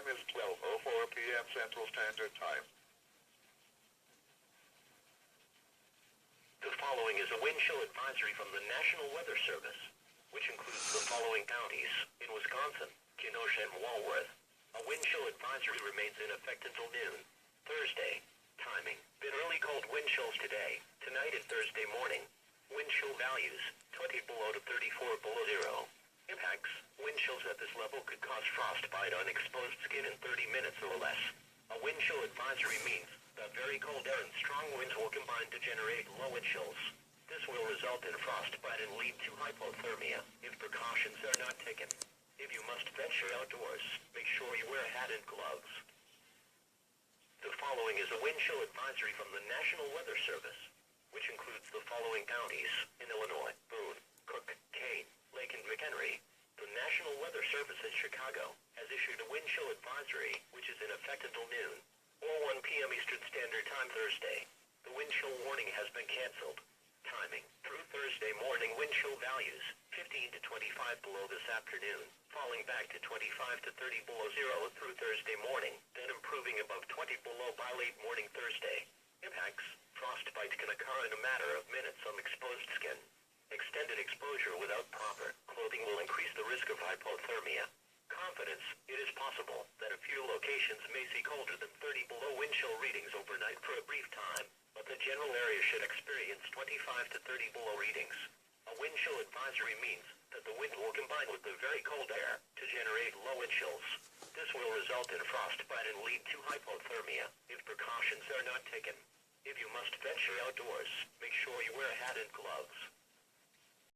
is 12:04 p.m. Central Standard Time. The following is a wind chill advisory from the National Weather Service, which includes the following counties in Wisconsin, Kenosha and Walworth. A wind chill advisory remains in effect until noon. Thursday. Timing. Been early cold wind chills today, tonight and Thursday morning. Wind chill values, 20 below to 34 below zero. Impacts. Wind chills at this level could cause frostbite on exposed skin in 30 minutes or less. A wind chill advisory means that very cold air and strong winds will combine to generate low wind chills. This will result in frostbite and lead to hypothermia if precautions are not taken. If you must venture outdoors, make sure you wear a hat and gloves. The following is a wind chill advisory from the National Weather Service, which includes the following counties in Illinois: Boone, Cook, Kane, Lake and McHenry. The National Weather Service in Chicago has issued a wind chill advisory, which is in effect until noon, or 1 p.m. Eastern Standard Time Thursday. The wind chill warning has been canceled. Timing. Through Thursday morning, wind chill values 15 to 25 below this afternoon, falling back to 25 to 30 below zero through Thursday morning, then improving above 20 below by late morning Thursday. Impacts. Frostbite can occur in a matter of minutes on exposed skin. Extended exposure without proper clothing will increase the risk of hypothermia. Confidence. It is possible that a few locations may see colder than 30 below wind chill readings overnight for a brief time, but the general area should experience 25 to 30 below readings. A wind chill advisory means that the wind will combine with the very cold air to generate low wind chills. This will result in frostbite and lead to hypothermia if precautions are not taken. If you must venture outdoors, make sure you wear a hat and gloves.